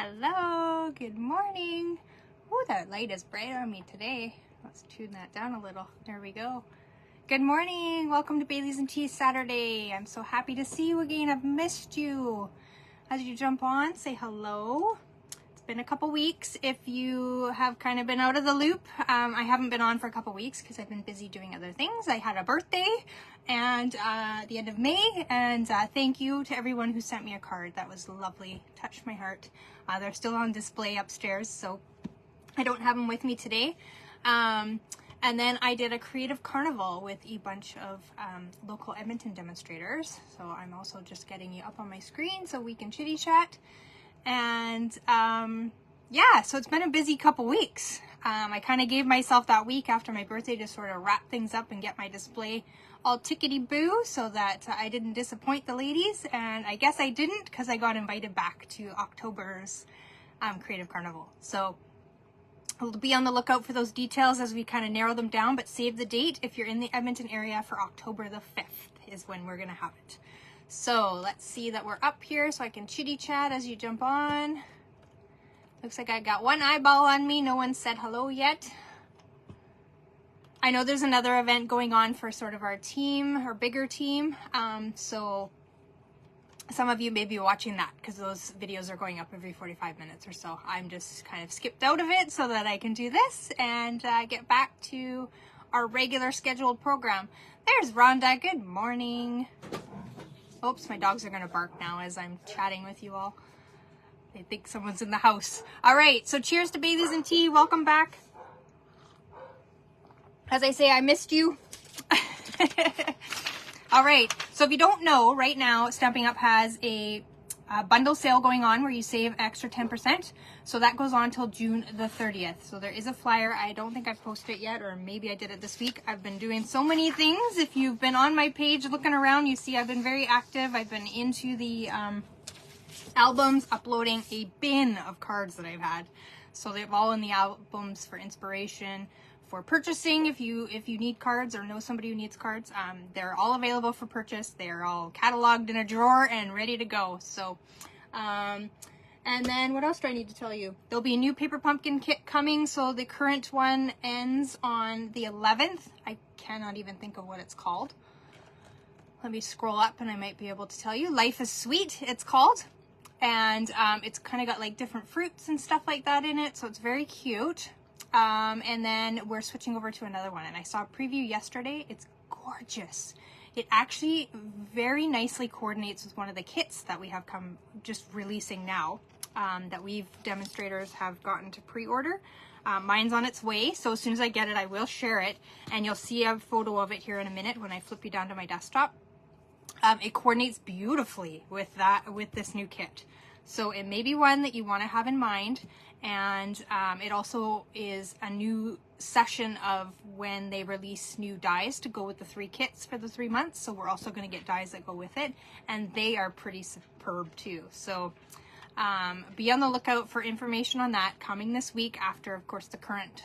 Hello, good morning. Oh, that light is bright on me today. Let's tune that down a little. There we go. Good morning. Welcome to Bailey's and Tea Saturday. I'm so happy to see you again. I've missed you. As you jump on, say hello. It's been a couple weeks. If you have kind of been out of the loop, I haven't been on for a couple weeks because I've been busy doing other things. I had a birthday and at the end of May, and thank you to everyone who sent me a card. That was lovely. Touched my heart. They're still on display upstairs, so I don't have them with me today. And then I did a creative carnival with a bunch of local Edmonton demonstrators. So I'm also just getting you up on my screen so we can chitty chat. And yeah, so it's been a busy couple weeks. I kind of gave myself that week after my birthday to sort of wrap things up and get my display all tickety-boo so that I didn't disappoint the ladies. And I guess I didn't because I got invited back to October's Creative Carnival. So I'll be on the lookout for those details as we kind of narrow them down, but save the date if you're in the Edmonton area for October the 5th is when we're going to have it. So let's see that we're up here so I can chitty chat as you jump on. Looks like I got one eyeball on me. No one said hello yet. I know there's another event going on for sort of our team, our bigger team. So some of you may be watching that because those videos are going up every 45 minutes or so. I'm just kind of skipped out of it so that I can do this and get back to our regular scheduled program. There's Rhonda. Good morning. Oops, my dogs are going to bark now as I'm chatting with you all. They think someone's in the house. All right, so cheers to Bailey's and Tea. Welcome back. As I say, I missed you. All right, so if you don't know, right now, Stamping Up has a bundle sale going on where you save extra 10%. So that goes on till June the 30th. So there is a flyer. I don't think I've posted it yet, or maybe I did it this week. I've been doing so many things. If you've been on my page looking around, you see I've been very active. I've been into the albums, uploading a bin of cards that I've had. So they're all in the albums for inspiration, for purchasing. If you need cards or know somebody who needs cards, they're all available for purchase. They're all cataloged in a drawer and ready to go. So, and then what else do I need to tell you? There'll be a new paper pumpkin kit coming. So the current one ends on the 11th. I cannot even think of what it's called. Let me scroll up and I might be able to tell you. Life is Sweet, it's called. And it's kind of got like different fruits and stuff like that in it. So it's very cute. And then we're switching over to another one. And I saw a preview yesterday. It's gorgeous. It actually very nicely coordinates with one of the kits that we have come just releasing now, that we've demonstrators have gotten to pre-order. Mine's on its way. So as soon as I get it, I will share it. And you'll see a photo of it here in a minute when I flip you down to my desktop. It coordinates beautifully with this new kit. So it may be one that you want to have in mind. And it also is a new session of when they release new dies to go with the 3 kits for the 3 months. So we're also going to get dies that go with it. And they are pretty superb too. So be on the lookout for information on that coming this week after, of course, the current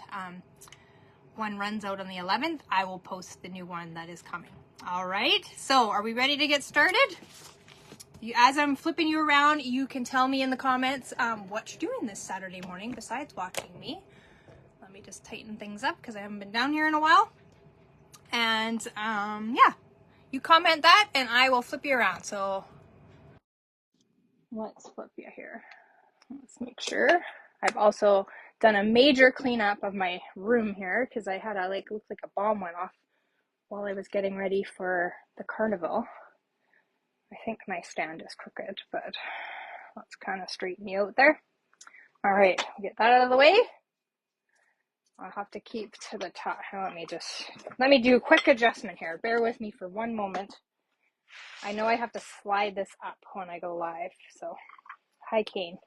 one runs out on the 11th. I will post the new one that is coming. All right, so are we ready to get started? As I'm flipping you around, you can tell me in the comments what you're doing this Saturday morning besides watching me. Let me just tighten things up because I haven't been down here in a while. And yeah, you comment that and I will flip you around. So let's flip you here. Let's make sure. I've also done a major cleanup of my room here because I had looks like a bomb went off while I was getting ready for the carnival. I think my stand is crooked, but let's kind of straighten you out there. All right, get that out of the way. I'll have to keep to the top. Let me do a quick adjustment here. Bear with me for one moment. I know I have to slide this up when I go live, so hi, Kane.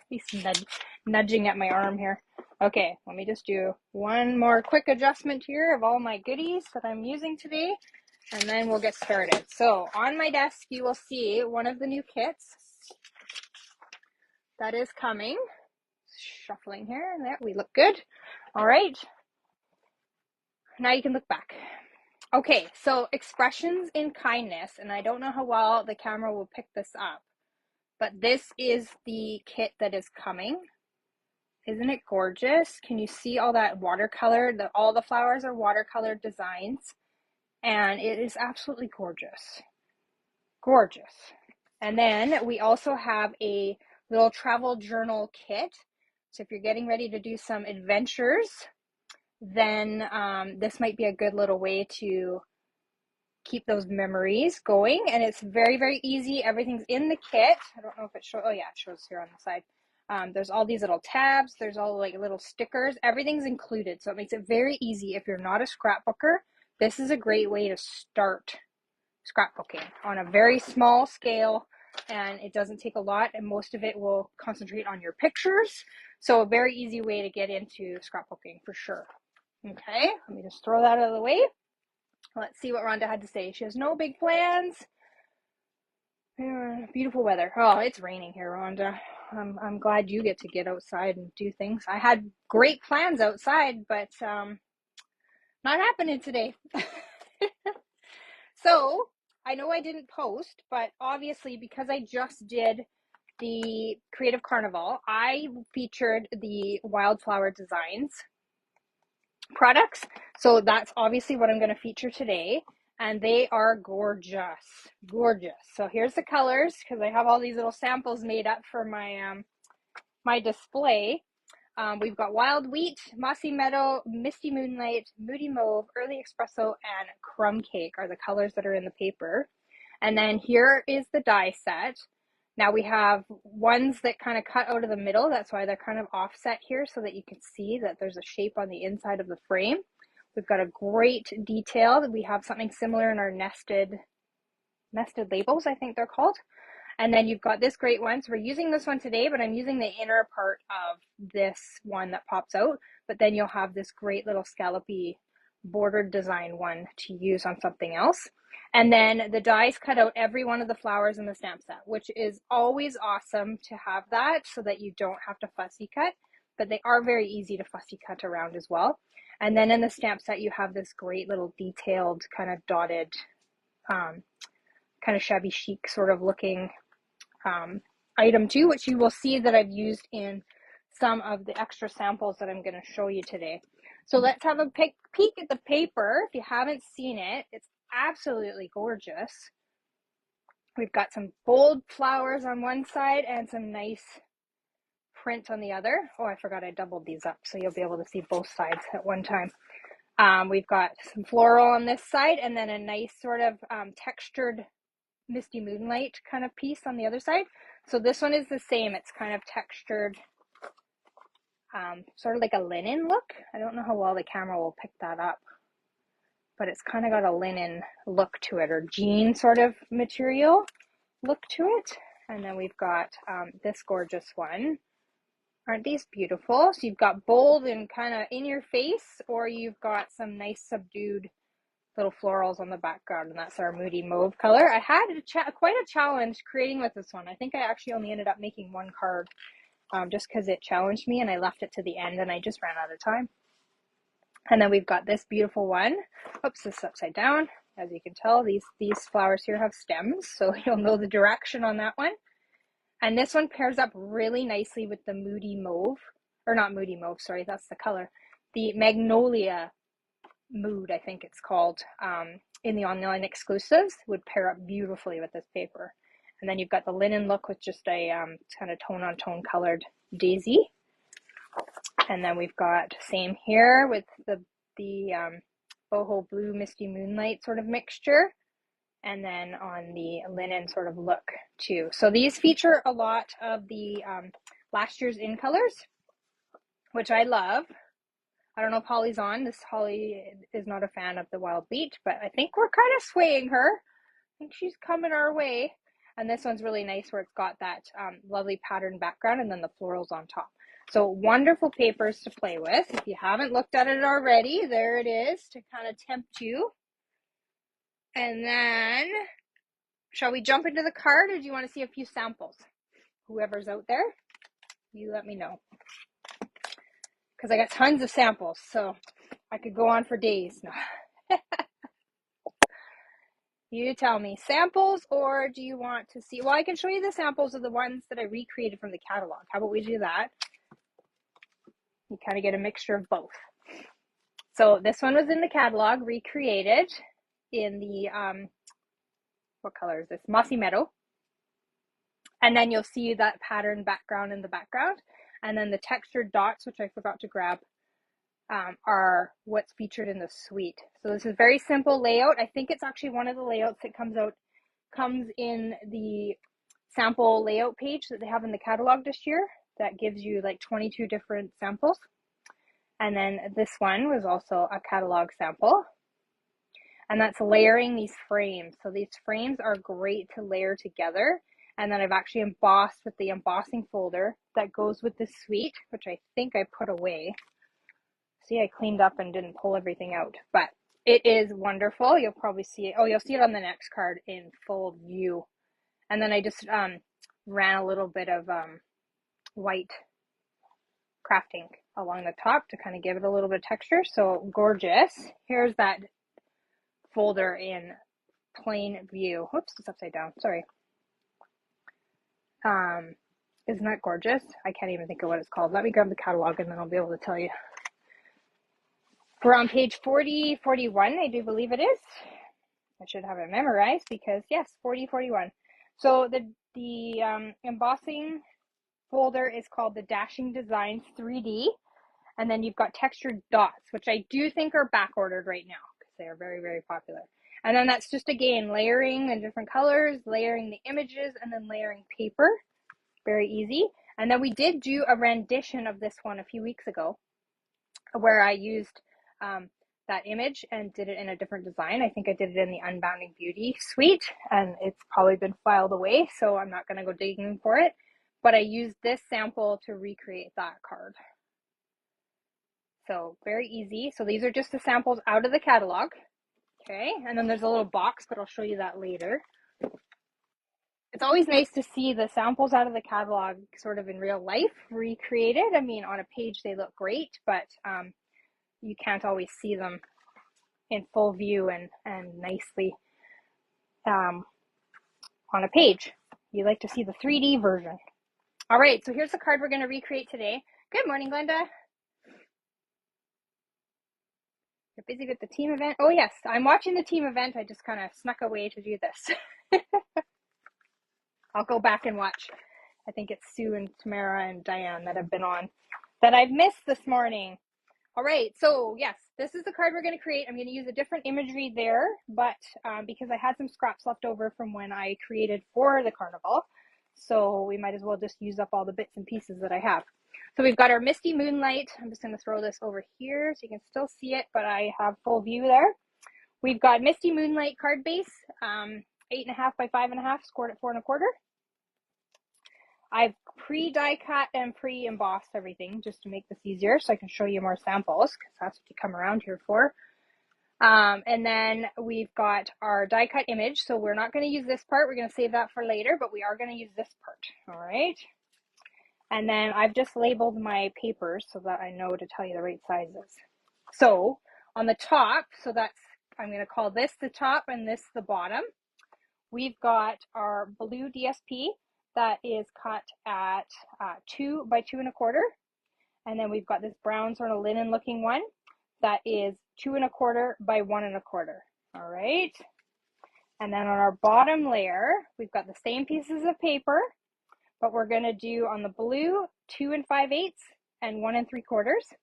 He's nudging at my arm here. Okay, let me just do one more quick adjustment here of all my goodies that I'm using today, and then we'll get started. So on my desk, you will see one of the new kits that is coming. Shuffling here, and there, we look good. All right, now you can look back. Okay, so expressions in kindness, and I don't know how well the camera will pick this up, But this is the kit that is coming. Isn't it gorgeous? Can you see all that watercolor? All the flowers are watercolor designs, and it is absolutely gorgeous. Gorgeous. And then we also have a little travel journal kit. So if you're getting ready to do some adventures, then this might be a good little way to keep those memories going. And it's very, very easy. Everything's in the kit. I don't know if it shows. Oh yeah, it shows here on the side. There's all these little tabs. There's all like little stickers. Everything's included. So it makes it very easy. If you're not a scrapbooker, this is a great way to start scrapbooking on a very small scale, and it doesn't take a lot, and most of it will concentrate on your pictures. So a very easy way to get into scrapbooking for sure. Okay, let me just throw that out of the way. Let's see what Rhonda had to say. She has no big plans. Beautiful weather. Oh, it's raining here, Rhonda. I'm glad you get to get outside and do things. I had great plans outside, but not happening today. So I know I didn't post, but obviously because I just did the Creative Carnival, I featured the Wildflower Designs products. So that's obviously what I'm going to feature today. And they are gorgeous, gorgeous. So here's the colors, because I have all these little samples made up for my my display. We've got Wild Wheat, Mossy Meadow, Misty Moonlight, Moody Mauve, Early Espresso, and Crumb Cake are the colors that are in the paper. And then here is the die set. Now we have ones that kind of cut out of the middle. That's why they're kind of offset here so that you can see that there's a shape on the inside of the frame. We've got a great detail. We have something similar in our nested labels, I think they're called. And then you've got this great one. So we're using this one today, but I'm using the inner part of this one that pops out. But then you'll have this great little scallopy bordered design one to use on something else. And then the dies cut out every one of the flowers in the stamp set, which is always awesome to have that so that you don't have to fussy cut. But they are very easy to fussy cut around as well. And then in the stamp set, you have this great little detailed kind of dotted, kind of shabby chic sort of looking item too, which you will see that I've used in some of the extra samples that I'm going to show you today. So let's have a peek at the paper. If you haven't seen it, it's absolutely gorgeous. We've got some bold flowers on one side and some nice print on the other. Oh, I forgot I doubled these up so you'll be able to see both sides at one time. We've got some floral on this side and then a nice sort of textured Misty Moonlight kind of piece on the other side. So this one is the same. It's kind of textured, sort of like a linen look. I don't know how well the camera will pick that up, but it's kind of got a linen look to it, or jean sort of material look to it. And then we've got this gorgeous one. Aren't these beautiful? So you've got bold and kind of in your face, or you've got some nice subdued little florals on the background, and that's our Moody Mauve color. I had quite a challenge creating with this one. I think I actually only ended up making one card just because it challenged me, and I left it to the end and I just ran out of time. And then we've got this beautiful one. Oops, this is upside down. As you can tell, these flowers here have stems, so you'll know the direction on that one. And this one pairs up really nicely with the Moody Mauve, or not Moody Mauve, sorry, that's the color. The Magnolia Mood, I think it's called, in the online exclusives, would pair up beautifully with this paper. And then you've got the linen look with just a kind of tone on tone colored daisy. And then we've got same here with the boho blue Misty Moonlight sort of mixture. And then on the linen sort of look too. So these feature a lot of the last year's in colors, which I love. I don't know if Holly's on. This Holly is not a fan of the Wild Wheat, but I think we're kind of swaying her. I think she's coming our way. And this one's really nice where it's got that lovely pattern background and then the florals on top. So wonderful papers to play with. If you haven't looked at it already, there it is to kind of tempt you. And then, shall we jump into the card, or do you want to see a few samples? Whoever's out there, you let me know. Because I got tons of samples, so I could go on for days. No. You tell me. Samples, or do you want to see? Well, I can show you the samples of the ones that I recreated from the catalog. How about we do that? You kind of get a mixture of both. So this one was in the catalog, recreated in the, what color is this? Mossy Meadow. And then you'll see that pattern background in the background. And then the textured dots, which I forgot to grab, are what's featured in the suite. So this is very simple layout. I think it's actually one of the layouts that comes in the sample layout page that they have in the catalog this year. That gives you like 22 different samples. And then this one was also a catalog sample. And that's layering these frames. So these frames are great to layer together. And then I've actually embossed with the embossing folder that goes with the suite, which I think I put away. See, I cleaned up and didn't pull everything out, but it is wonderful. You'll probably see it. Oh, you'll see it on the next card in full view. And then I just ran a little bit of white crafting along the top to kind of give it a little bit of texture. So gorgeous. Here's that folder in plain view. Whoops, it's upside down. Sorry. Isn't that gorgeous? I can't even think of what it's called. Let me grab the catalog and then I'll be able to tell you. We're on page 40, 41, I do believe it is. I should have it memorized because yes, 40, 41. So the embossing folder is called the Dashing Designs 3D. And then you've got textured dots, which I do think are back ordered right now because they are very, very popular. And then that's just, again, layering in different colors, layering the images, and then layering paper. Very easy. And then we did do a rendition of this one a few weeks ago where I used that image and did it in a different design. I think I did it in the Unbounding Beauty suite, and it's probably been filed away, so I'm not going to go digging for it. But I used this sample to recreate that card. So very easy. So these are just the samples out of the catalog. Okay, and then there's a little box, but I'll show you that later. It's always nice to see the samples out of the catalog sort of in real life recreated. I mean, on a page they look great, but you can't always see them in full view and nicely on a page. You like to see the 3D version. All right, so here's the card we're going to recreate today. Good morning, Glenda. You're busy with the team event? Oh yes, I'm watching the team event. I just kind of snuck away to do this. I'll go back and watch. I think it's Sue and Tamara and Diane that have been on that I've missed this morning. All right, so yes, this is the card we're going to create. I'm going to use a different imagery there, but because I had some scraps left over from when I created for the carnival, so we might as well just use up all the bits and pieces that I have. So we've got our Misty Moonlight. I'm just going to throw this over here so you can still see it, but I have full view there. We've got Misty Moonlight card base, 8.5 by 5.5, scored at 4 1/4. I've pre-die cut and pre-embossed everything just to make this easier so I can show you more samples because that's what you come around here for. And then we've got our die cut image. So we're not going to use this part. We're going to save that for later, but we are going to use this part. All right. And then I've just labeled my papers so that I know to tell you the right sizes. So on the top, so that's, I'm going to call this the top and this the bottom. We've got our blue DSP that is cut at 2 by 2 1/4. And then we've got this brown sort of linen looking one that is 2 1/4 by 1 1/4. All right. And then on our bottom layer, we've got the same pieces of paper, but we're going to do on the blue 2 5/8 and 1 3/4.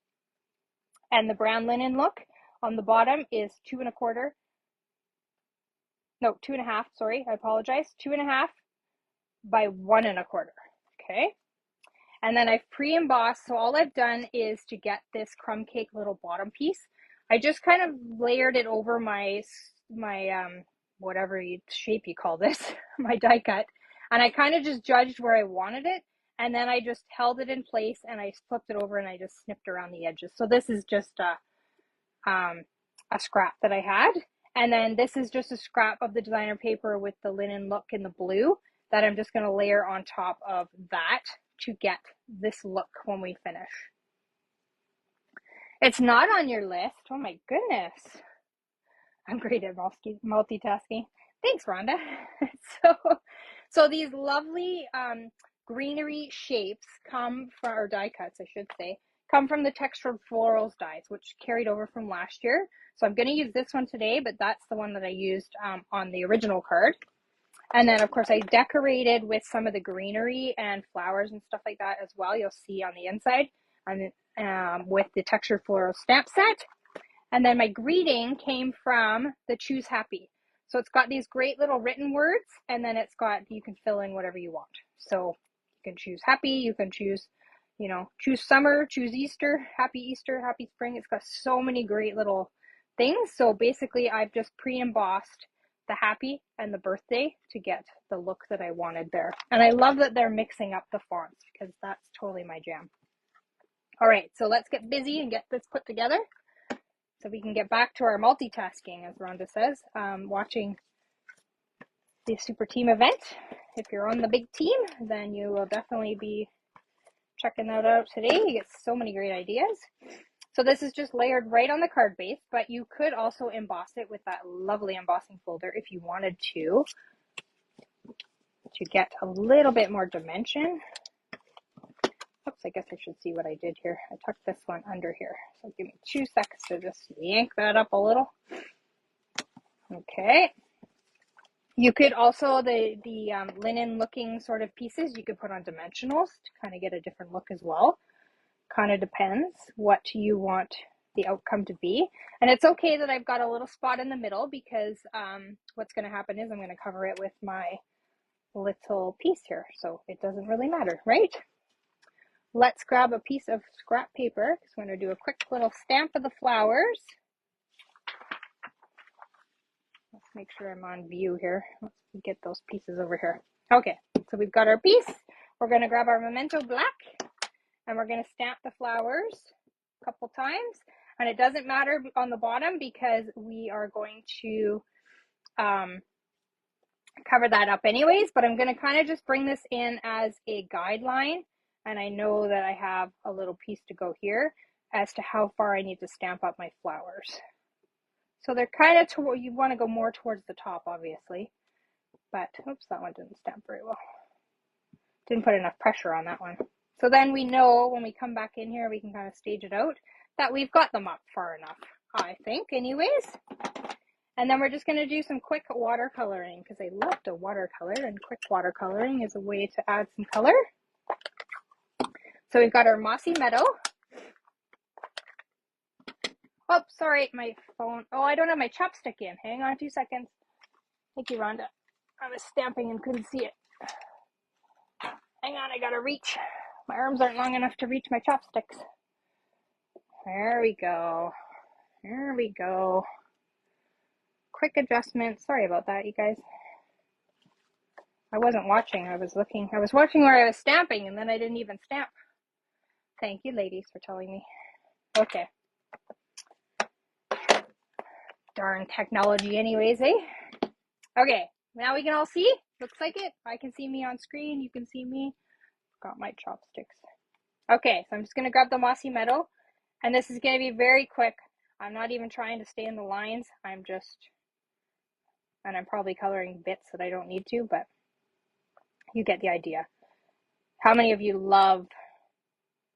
And the brown linen look on the bottom is 2 1/4. No, 2.5. Sorry, I apologize. 2.5 by 1 1/4. Okay. And then I've pre-embossed. So all I've done is to get this crumb cake little bottom piece. I just kind of layered it over my whatever shape you call this, my die cut. And I kind of just judged where I wanted it. And then I just held it in place and I flipped it over and I just snipped around the edges. So this is just a scrap that I had. And then this is just a scrap of the designer paper with the linen look in the blue that I'm just going to layer on top of that to get this look when we finish. It's not on your list. Oh my goodness. I'm great at multitasking. Thanks, Rhonda. so, so these lovely greenery shapes come from, or die cuts, I should say, come from the Textured Florals dies, which carried over from last year. So I'm going to use this one today, but that's the one that I used on the original card. And then, of course, I decorated with some of the greenery and flowers and stuff like that as well. You'll see on the inside with the Textured Floral stamp set. And then my greeting came from the Choose Happy. So it's got these great little written words, and then it's got, you can fill in whatever you want. So you can choose happy, you can choose, choose summer, choose Easter, happy spring. It's got so many great little things. So basically I've just pre-embossed the happy and the birthday to get the look that I wanted there. And I love that they're mixing up the fonts because that's totally my jam. All right, so let's get busy and get this put together so we can get back to our multitasking, as Rhonda says, watching the Super Team event. If you're on the big team, then you will definitely be checking that out today. You get so many great ideas. So this is just layered right on the card base, but you could also emboss it with that lovely embossing folder if you wanted to get a little bit more dimension. Oops, I guess I should see what I did here. I tucked this one under here. So give me 2 seconds to just yank that up a little. Okay. You could also, the linen looking sort of pieces, you could put on dimensionals to kind of get a different look as well. Kind of depends what you want the outcome to be. And it's okay that I've got a little spot in the middle because what's going to happen is I'm going to cover it with my little piece here. So it doesn't really matter, right? Let's grab a piece of scrap paper because we're going to do a quick little stamp of the flowers. Let's make sure I'm on view here. Let's get those pieces over here. Okay, so we've got our piece. We're going to grab our Memento Black and we're going to stamp the flowers a couple times. And it doesn't matter on the bottom because we are going to cover that up anyways, but I'm going to kind of just bring this in as a guideline. And I know that I have a little piece to go here as to how far I need to stamp up my flowers. So they're kind of toward, you want to go more towards the top, obviously. But, oops, that one didn't stamp very well. Didn't put enough pressure on that one. So then we know when we come back in here, we can kind of stage it out, that we've got them up far enough, I think, anyways. And then we're just going to do some quick watercoloring because I love to watercolor, and quick watercoloring is a way to add some color. So we've got our Mossy Meadow. Oh, sorry, my phone. Oh, I don't have my chopstick in. Hang on 2 seconds. Thank you, Rhonda. I was stamping and couldn't see it. Hang on, I gotta reach. My arms aren't long enough to reach my chopsticks. There we go. There we go. Quick adjustment. Sorry about that, you guys. I wasn't watching. I was looking. I was watching where I was stamping, and then I didn't even stamp. Thank you, ladies, for telling me. Okay. Darn technology anyways, eh? Okay, now we can all see. Looks like it. I can see me on screen. You can see me. Got my chopsticks. Okay, so I'm just going to grab the Mossy Meadow. And this is going to be very quick. I'm not even trying to stay in the lines. I'm probably coloring bits that I don't need to, but you get the idea. How many of you love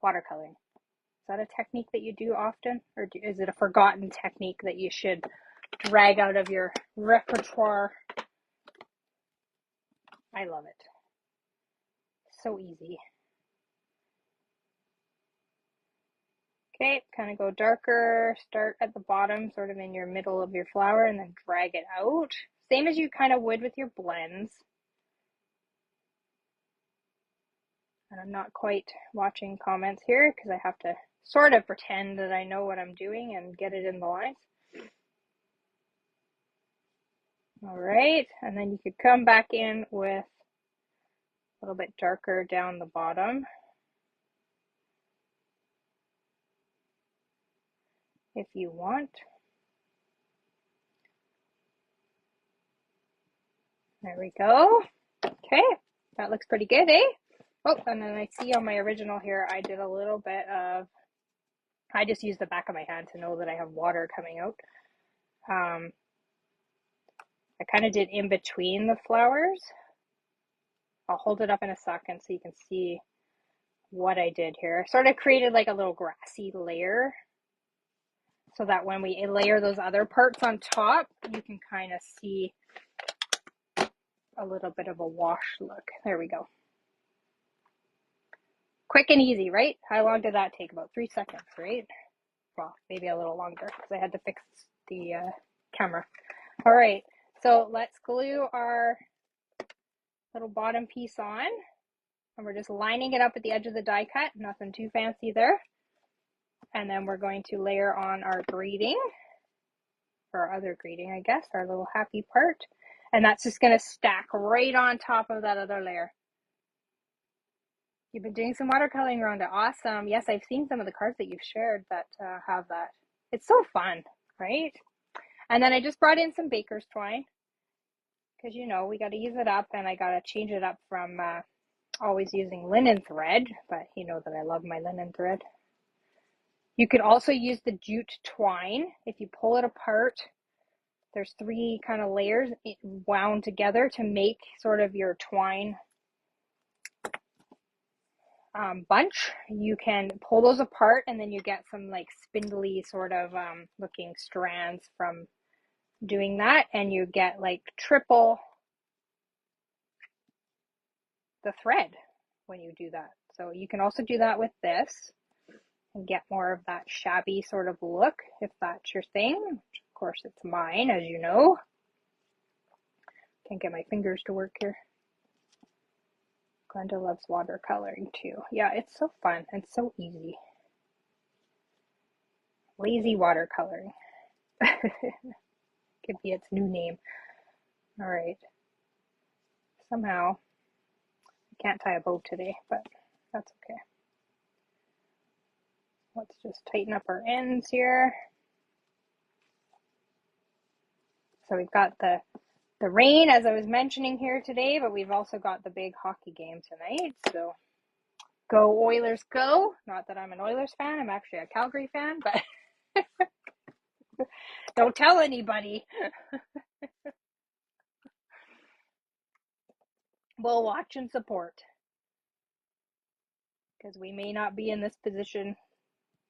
watercoloring? Is that a technique that you do often? Or is it a forgotten technique that you should drag out of your repertoire? I love it. So easy. Okay, kind of go darker, start at the bottom, sort of in your middle of your flower, and then drag it out. Same as you kind of would with your blends. And I'm not quite watching comments here because I have to sort of pretend that I know what I'm doing and get it in the lines. All right, and then you could come back in with a little bit darker down the bottom. If you want. There we go. Okay, that looks pretty good, eh? Oh, and then I see on my original here, I did a little bit of, I just used the back of my hand to know that I have water coming out. I kind of did in between the flowers. I'll hold it up in a second so you can see what I did here. I sort of created like a little grassy layer so that when we layer those other parts on top, you can kind of see a little bit of a wash look. There we go. Quick and easy, right? How long did that take? About 3 seconds, right? Well, maybe a little longer because I had to fix the camera. All right, so let's glue our little bottom piece on, and we're just lining it up at the edge of the die cut, nothing too fancy there. And then we're going to layer on our greeting, or our other greeting, I guess, our little happy part. And that's just going to stack right on top of that other layer. You've been doing some watercoloring, Rhonda. Awesome. Yes, I've seen some of the cards that you've shared that have that. It's so fun, right? And then I just brought in some baker's twine because, you know, we got to use it up, and I got to change it up from always using linen thread, but you know that I love my linen thread. You could also use the jute twine. If you pull it apart, there's 3 kind of layers wound together to make sort of your twine bunch. You can pull those apart, and then you get some like spindly sort of looking strands from doing that, and you get like triple the thread when you do that. So you can also do that with this and get more of that shabby sort of look if that's your thing. Which of course it's mine, as you know. Can't get my fingers to work here. Glenda loves watercoloring too. Yeah, it's so fun and so easy. Lazy watercoloring. Could be its new name. All right. Somehow, I can't tie a bow today, but that's okay. Let's just tighten up our ends here. So we've got the rain, as I was mentioning here today, but we've also got the big hockey game tonight. So go Oilers, go. Not that I'm an Oilers fan. I'm actually a Calgary fan, but don't tell anybody. We'll watch and support because we may not be in this position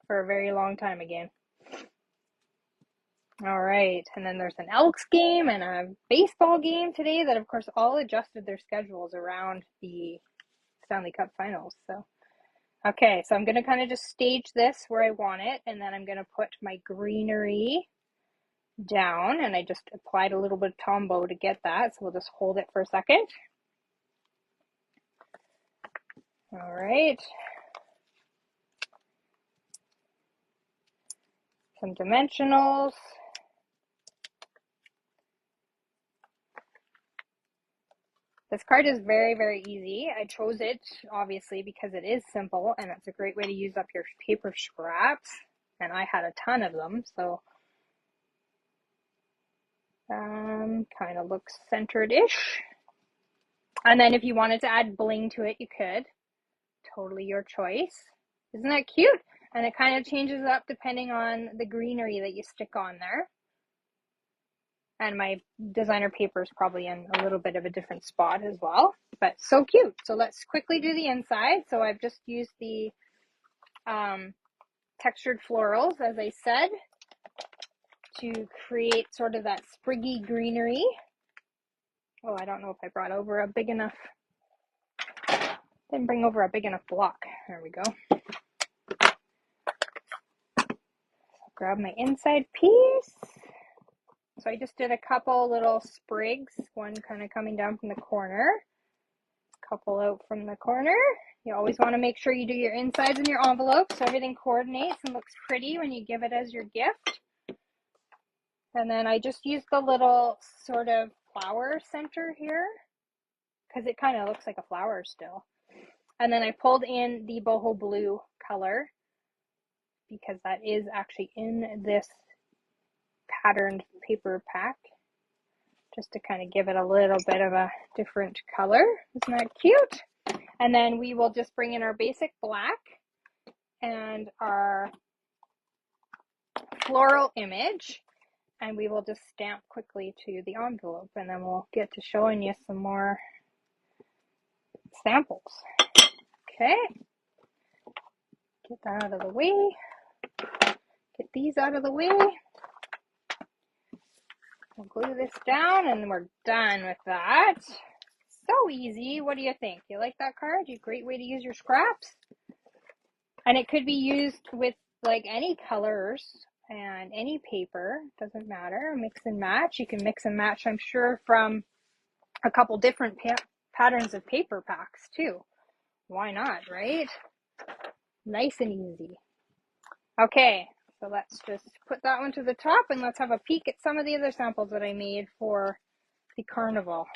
for a very long time again. All right, and then there's an Elks game and a baseball game today that, of course, all adjusted their schedules around the Stanley Cup Finals. So, okay, so I'm going to kind of just stage this where I want it, and then I'm going to put my greenery down, and I just applied a little bit of Tombow to get that, so we'll just hold it for a second. All right. Some dimensionals. This card is very, very easy. I chose it, obviously, because it is simple, and it's a great way to use up your paper scraps, and I had a ton of them, so kind of looks centered-ish. And then if you wanted to add bling to it, you could. Totally your choice. Isn't that cute? And it kind of changes up depending on the greenery that you stick on there. And my designer paper is probably in a little bit of a different spot as well, but so cute. So let's quickly do the inside. So I've just used the textured florals, as I said, to create sort of that spriggy greenery. Oh, I don't know if I brought over a big enough, didn't bring over a big enough block. There we go. So grab my inside piece. So I just did a couple little sprigs, one kind of coming down from the corner, a couple out from the corner. You always want to make sure you do your insides in your envelope so everything coordinates and looks pretty when you give it as your gift. And then I just used the little sort of flower center here because it kind of looks like a flower still. And then I pulled in the boho blue color because that is actually in this patterned paper pack, just to kind of give it a little bit of a different color. Isn't that cute? And then we will just bring in our basic black and our floral image. and we will just stamp quickly to the envelope, and then we'll get to showing you some more samples. Okay, get that out of the way. Get these out of the way. We'll glue this down, and we're done with that. So easy. What do you think? You like that card? A great way to use your scraps. And it could be used with like any colors and any paper. Doesn't matter. Mix and match. You can mix and match, I'm sure, from a couple different patterns of paper packs too. Why not, right? Nice and easy. Okay, so let's just put that one to the top, and let's have a peek at some of the other samples that I made for the carnival.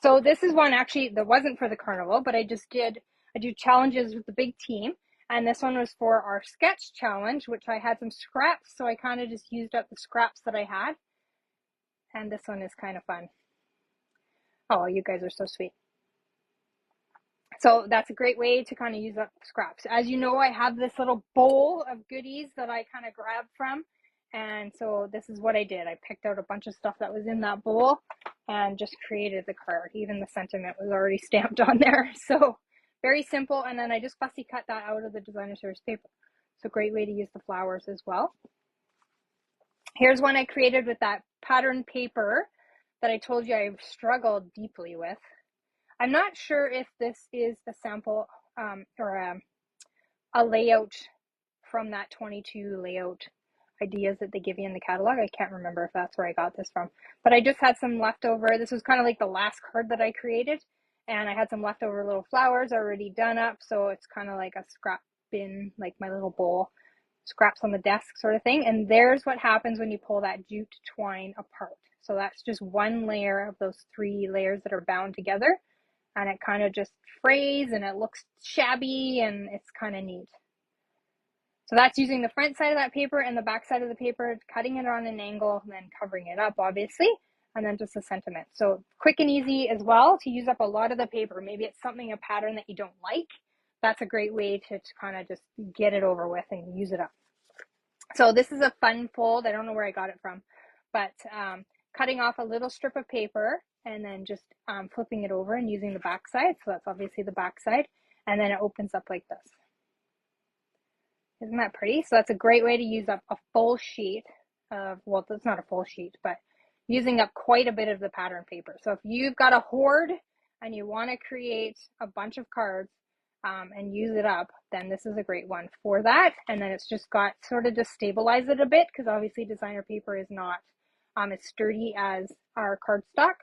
So this is one actually that wasn't for the carnival, but I do challenges with the big team. And this one was for our sketch challenge, which I had some scraps. So I kind of just used up the scraps that I had. And this one is kind of fun. Oh, you guys are so sweet. So that's a great way to kind of use up scraps. As you know, I have this little bowl of goodies that I kind of grabbed from. And so this is what I did. I picked out a bunch of stuff that was in that bowl and just created the card. Even the sentiment was already stamped on there. So very simple. And then I just fussy cut that out of the designer series paper. So great way to use the flowers as well. Here's one I created with that pattern paper that I told you I struggled deeply with. I'm not sure if this is the sample or a layout from that 22 layout ideas that they give you in the catalog. I can't remember if that's where I got this from, but I just had some leftover. This was kind of like the last card that I created, and I had some leftover little flowers already done up, so it's kind of like a scrap bin, like my little bowl, scraps on the desk sort of thing. And there's what happens when you pull that jute twine apart. So that's just one layer of those 3 layers that are bound together, and it kind of just frays and it looks shabby, and it's kind of neat. So that's using the front side of that paper and the back side of the paper, cutting it on an angle, and then covering it up, obviously, and then just a sentiment. So quick and easy as well to use up a lot of the paper. Maybe it's something, a pattern that you don't like. That's a great way to kind of just get it over with and use it up. So this is a fun fold. I don't know where I got it from, but cutting off a little strip of paper and then just flipping it over and using the back side. So that's obviously the back side. And then it opens up like this. Isn't that pretty? So that's a great way to use up a full sheet of, well, it's not a full sheet, but using up quite a bit of the pattern paper. So if you've got a hoard and you want to create a bunch of cards and use it up, then this is a great one for that. And then it's just got sort of to stabilize it a bit, because obviously designer paper is not as sturdy as our cardstock.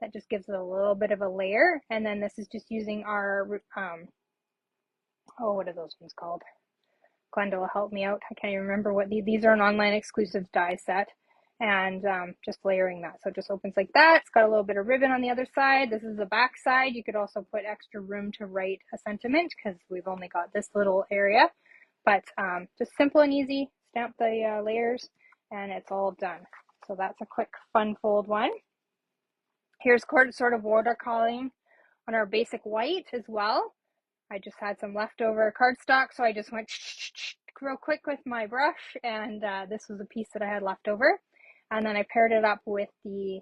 That just gives it a little bit of a layer. And then this is just using our, what are those ones called? Glenda will help me out. I can't even remember what these are, an online exclusive die set, and just layering that. So it just opens like that. It's got a little bit of ribbon on the other side. This is the back side. You could also put extra room to write a sentiment because we've only got this little area, but just simple and easy. Stamp the layers and it's all done. So that's a quick fun fold one. Here's sort of watercoloring on our basic white as well. I just had some leftover cardstock, so I just went real quick with my brush, and this was a piece that I had left over. And then I paired it up with the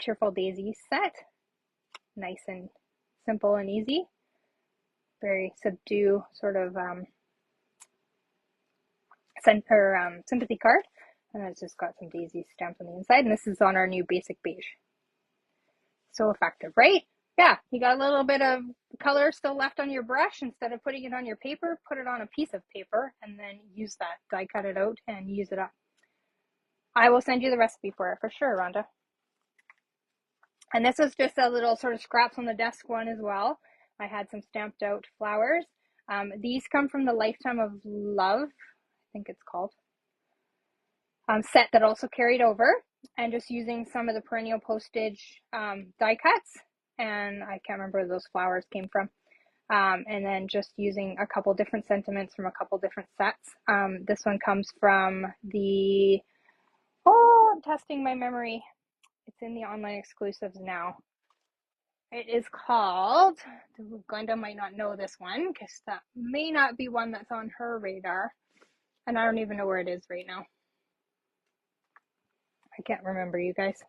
Cheerful Daisy set. Nice and simple and easy. Very subdue sort of sympathy card. And it's just got some daisies stamped on the inside. And this is on our new basic beige. So effective, right? Yeah, you got a little bit of color still left on your brush. Instead of putting it on your paper, put it on a piece of paper and then use that, die cut it out and use it up. I will send you the recipe for it for sure, Rhonda. And this was just a little sort of scraps on the desk one as well. I had some stamped out flowers. These come from the Lifetime of Love, I think it's called, set that also carried over, and just using some of the perennial postage die cuts. And I can't remember where those flowers came from. And then just using a couple different sentiments from a couple different sets. This one comes from the, I'm testing my memory. It's in the online exclusives now. It is called, Glenda might not know this one because that may not be one that's on her radar. And I don't even know where it is right now. I can't remember, you guys.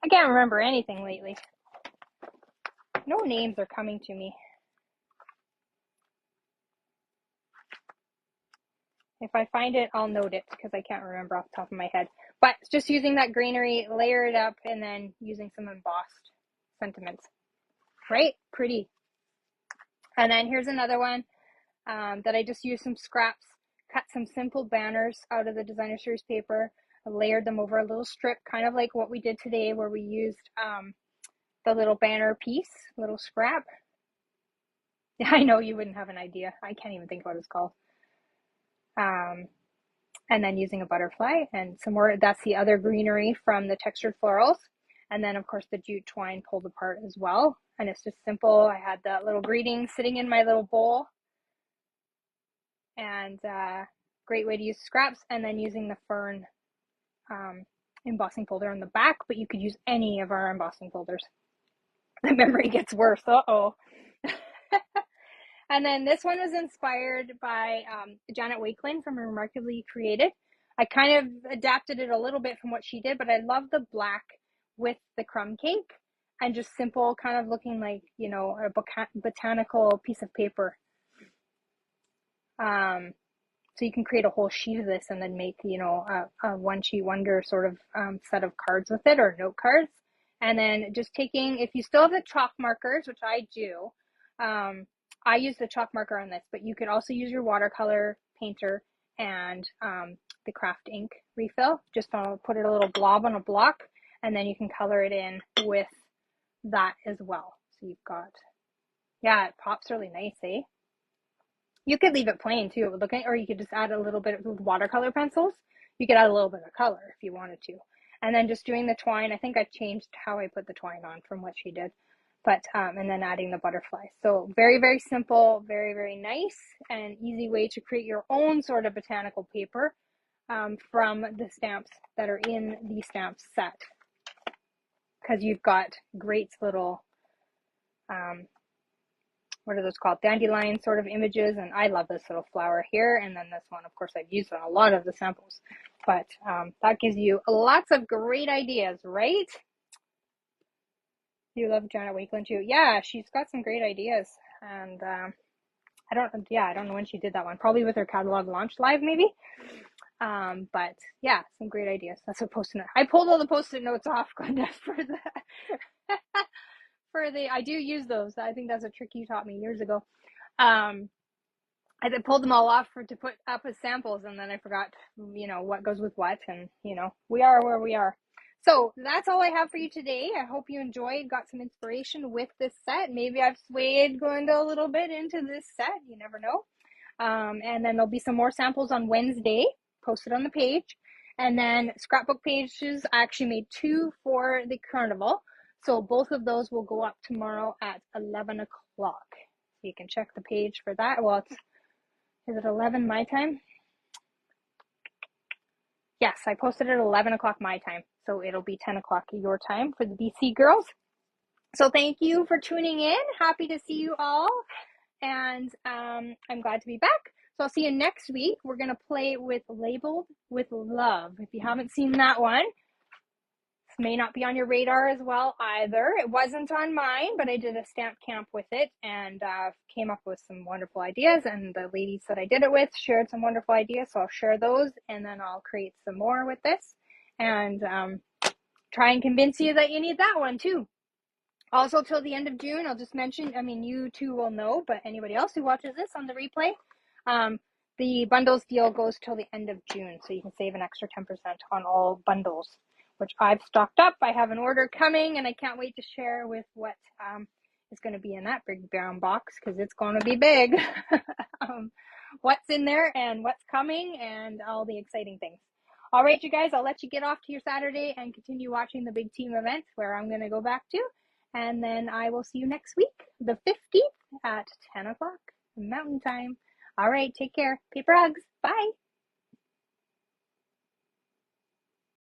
I can't remember anything lately. No names are coming to me. If I find it, I'll note it because I can't remember off the top of my head. But just using that greenery, layer it up, and then using some embossed sentiments. Right? Pretty. And then here's another one that I just used some scraps, cut some simple banners out of the designer series paper, layered them over a little strip, kind of like what we did today where we used the little banner piece, little scrap. I know you wouldn't have an idea. I can't even think what it's called. And then using a butterfly and some more, that's the other greenery from the textured florals. And then of course the jute twine pulled apart as well. And it's just simple. I had that little greeting sitting in my little bowl. And great way to use scraps. And then using the fern embossing folder on the back, but you could use any of our embossing folders. The memory gets worse. Uh-oh. And then this one was inspired by Janet.8.2024 from Remarkably Created. I kind of adapted it a little bit from what she did, but I love the black with the crumb cake and just simple, kind of looking like, you know, a botanical piece of paper. So you can create a whole sheet of this and then make, you know, a one sheet wonder sort of set of cards with it, or note cards. And then just taking, if you still have the chalk markers, which I do, I use the chalk marker on this, but you could also use your watercolor painter and the craft ink refill. Just put it a little blob on a block, and then you can color it in with that as well. So you've got, yeah, it pops really nice, eh? You could leave it plain too, or you could just add a little bit of watercolor pencils. You could add a little bit of color if you wanted to. And then just doing the twine. I think I changed how I put the twine on from what she did. But, and then adding the butterfly. So very, very simple, very, very nice and easy way to create your own sort of botanical paper from the stamps that are in the stamp set. Because you've got great little, what are those called? Dandelion sort of images. And I love this little flower here. And then this one, of course, I've used on a lot of the samples. But that gives you lots of great ideas, right? You love Janet.8.2024 too. Yeah, she's got some great ideas. And I don't know when she did that one. Probably with her catalog launch live, maybe. But yeah, some great ideas. That's a post-it note. I pulled all the post-it notes off, Glenda, I do use those. I think that's a trick you taught me years ago. I pulled them all off to put up as samples, and then I forgot, you know, what goes with what, and you know, we are where we are. So that's all I have for you today. I hope you enjoyed, got some inspiration with this set. Maybe I've swayed Glenda a little bit into this set. You never know. And then there'll be some more samples on Wednesday, posted on the page. And then scrapbook pages, I actually made 2 for the carnival. So both of those will go up tomorrow at 11 o'clock. So you can check the page for that. Well, is it 11 my time? Yes, I posted at 11 o'clock my time. So it'll be 10 o'clock your time for the BC girls. So thank you for tuning in. Happy to see you all. And I'm glad to be back. So I'll see you next week. We're going to play with Labeled with Love. If you haven't seen that one, this may not be on your radar as well either. It wasn't on mine, but I did a stamp camp with it and came up with some wonderful ideas. And the ladies that I did it with shared some wonderful ideas. So I'll share those and then I'll create some more with this and try and convince you that you need that one too. Also, till the end of June, I'll just mention, I mean, you two will know, but anybody else who watches this on the replay, the bundles deal goes till the end of June, so you can save an extra 10% on all bundles, which I've stocked up. I have an order coming, and I can't wait to share with what is going to be in that big brown box, because it's going to be big. What's in there and what's coming and all the exciting things. All right, you guys, I'll let you get off to your Saturday and continue watching the big team event where I'm going to go back to. And then I will see you next week, the 15th at 10 o'clock Mountain Time. All right, take care. Paper hugs. Bye.